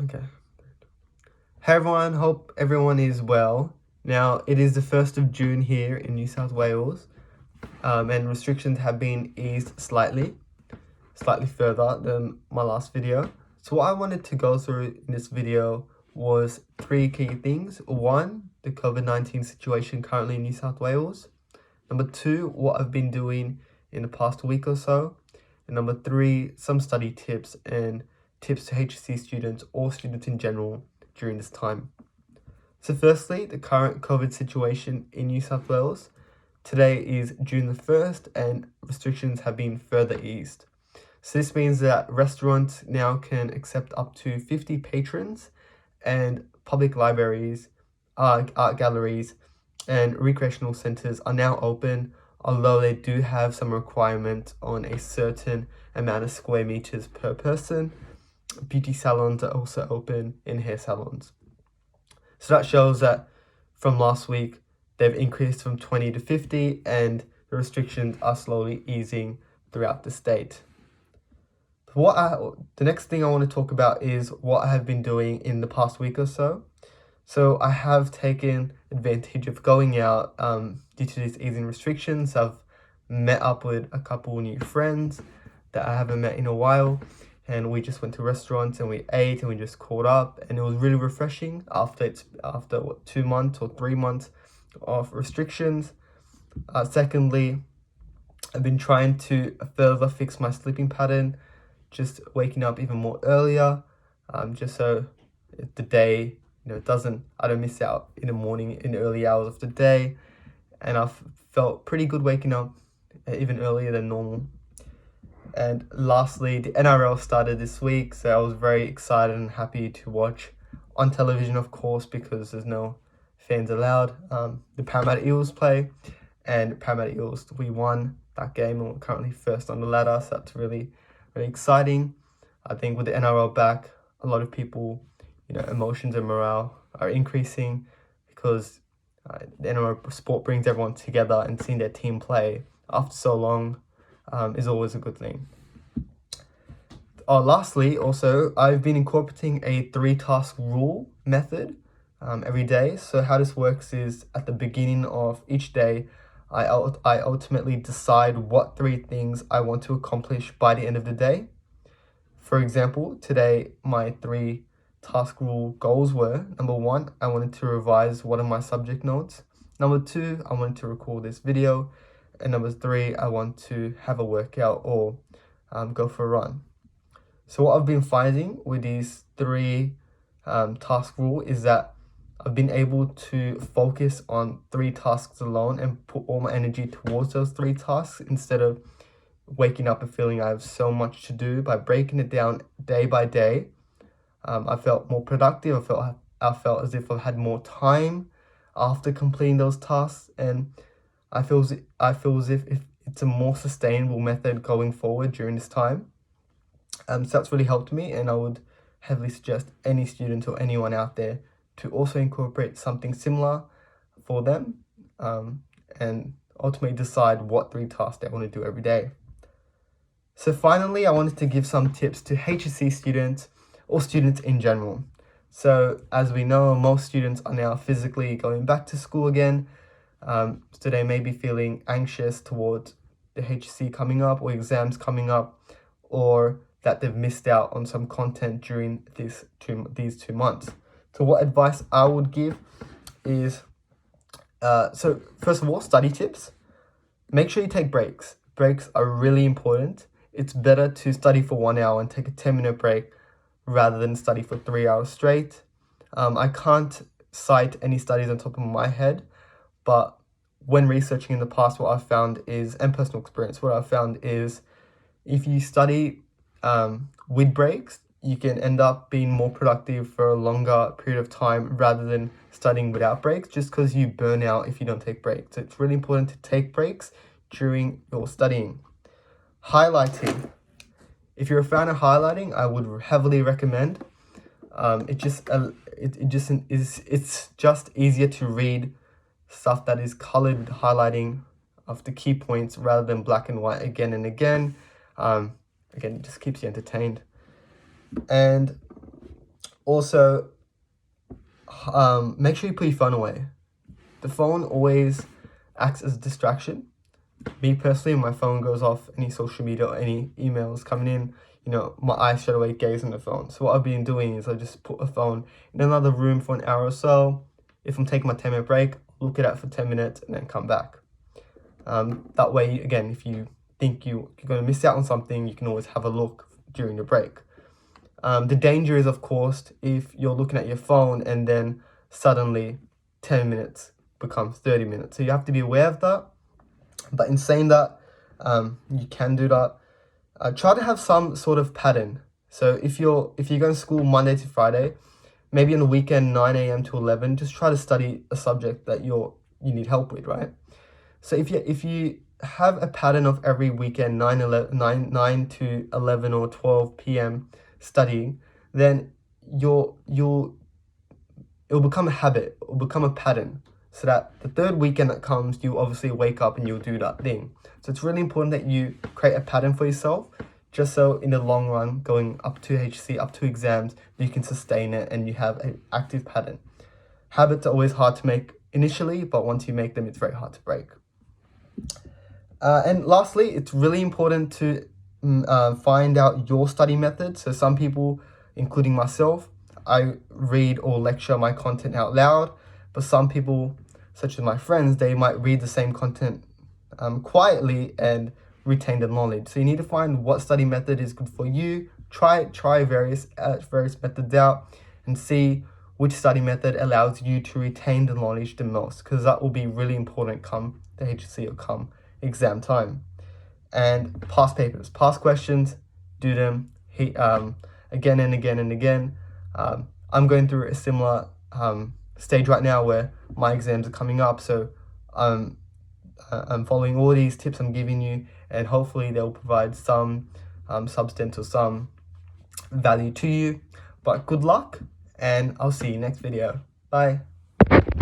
Okay. Hey everyone, hope everyone is well. Now, it is the 1st of June here in New South Wales, and restrictions have been eased slightly further than my last video. So what I wanted to go through in this video was 3 key things. 1, the COVID-19 situation currently in New South Wales. Number 2, what I've been doing in the past week or so. And number 3, some study tips and tips to HSC students or students in general during this time. So firstly, the current COVID situation in New South Wales. Today is June the 1st and restrictions have been further eased. So this means that restaurants now can accept up to 50 patrons, and public libraries, art galleries and recreational centres are now open, although they do have some requirement on a certain amount of square meters per person. Beauty salons are also open and hair salons. So that shows that from last week, they've increased from 20 to 50 and the restrictions are slowly easing throughout the state. The next thing I want to talk about is what I have been doing in the past week or so. So I have taken advantage of going out due to these easing restrictions. I've met up with a couple new friends that I haven't met in a while, and we just went to restaurants and we ate and we just caught up, and it was really refreshing after 2 months or 3 months of restrictions. Secondly, I've been trying to further fix my sleeping pattern, just waking up even more earlier, just so the day, I don't miss out in the morning, in the early hours of the day. And I've felt pretty good waking up even earlier than normal. And lastly, the NRL started this week, so I was very excited and happy to watch on television, of course, because there's no fans allowed. The Parramatta Eels play, and Parramatta Eels, we won that game and we're currently first on the ladder, so that's really, really exciting. I think with the NRL back, a lot of people, emotions and morale are increasing because the NRL sport brings everyone together, and seeing their team play after so long is always a good thing. Lastly, also, I've been incorporating a 3-task rule method every day. So how this works is at the beginning of each day, I ultimately decide what 3 things I want to accomplish by the end of the day. For example, today my 3-task rule goals were: number 1, I wanted to revise one of my subject notes. Number 2, I wanted to record this video. And number 3, I want to have a workout or go for a run. So what I've been finding with these 3 task rule is that I've been able to focus on 3 tasks alone and put all my energy towards those 3 tasks instead of waking up and feeling I have so much to do. By breaking it down day by day, I felt more productive. I felt as if I had more time after completing those tasks, and I feel as if it's a more sustainable method going forward during this time. So that's really helped me, and I would heavily suggest any student or anyone out there to also incorporate something similar for them, and ultimately decide what 3 tasks they want to do every day. So finally, I wanted to give some tips to HSC students or students in general. So as we know, most students are now physically going back to school again. So they may be feeling anxious towards the HSC coming up or exams coming up, or that they've missed out on some content during these 2 months. So what advice I would give is, so first of all, study tips. Make sure you take breaks. Breaks are really important. It's better to study for 1 hour and take a 10-minute break rather than study for 3 hours straight. I can't cite any studies on top of my head, but when researching in the past, what I've found is, and personal experience, what I've found is if you study with breaks, you can end up being more productive for a longer period of time rather than studying without breaks, just because you burn out if you don't take breaks. So it's really important to take breaks during your studying. Highlighting. If you're a fan of highlighting, I would heavily recommend. It's just easier to read stuff that is colored with highlighting of the key points rather than black and white again and again. Again, it just keeps you entertained. And Also, make sure you put your phone away. The phone always acts as a distraction. Me personally, my phone goes off, any social media or any emails coming in, my eyes straight away gaze on the phone. So what I've been doing is I just put a phone in another room for an hour or so. If I'm taking my 10-minute break, look at it for 10 minutes and then come back. That way, again, if you think you're going to miss out on something, you can always have a look during the break. The danger is, of course, if you're looking at your phone and then suddenly 10 minutes becomes 30 minutes. So you have to be aware of that. But in saying that, you can do that. Try to have some sort of pattern. So if you're going to school Monday to Friday, maybe on the weekend 9 a.m. to 11, just try to study a subject that you need help with, right? So if you have a pattern of every weekend 9 to 11 or 12 p.m. studying, then it'll become a habit, it'll become a pattern, so that the third weekend that comes, you obviously wake up and you'll do that thing. So it's really important that you create a pattern for yourself, just so in the long run, going up to HC, up to exams, you can sustain it and you have an active pattern. Habits are always hard to make initially, but once you make them, it's very hard to break. And lastly, it's really important to find out your study method. So some people, including myself, I read or lecture my content out loud, but some people, such as my friends, they might read the same content quietly and retain the knowledge. So you need to find what study method is good for you. Try various methods out and see which study method allows you to retain the knowledge the most, because that will be really important come the HSC or come exam time. And past papers, past questions, do them again and again and again. I'm going through a similar stage right now where my exams are coming up, so I'm following all these tips I'm giving you, and hopefully they'll provide some substance or some value to you. But good luck, and I'll see you next video. Bye.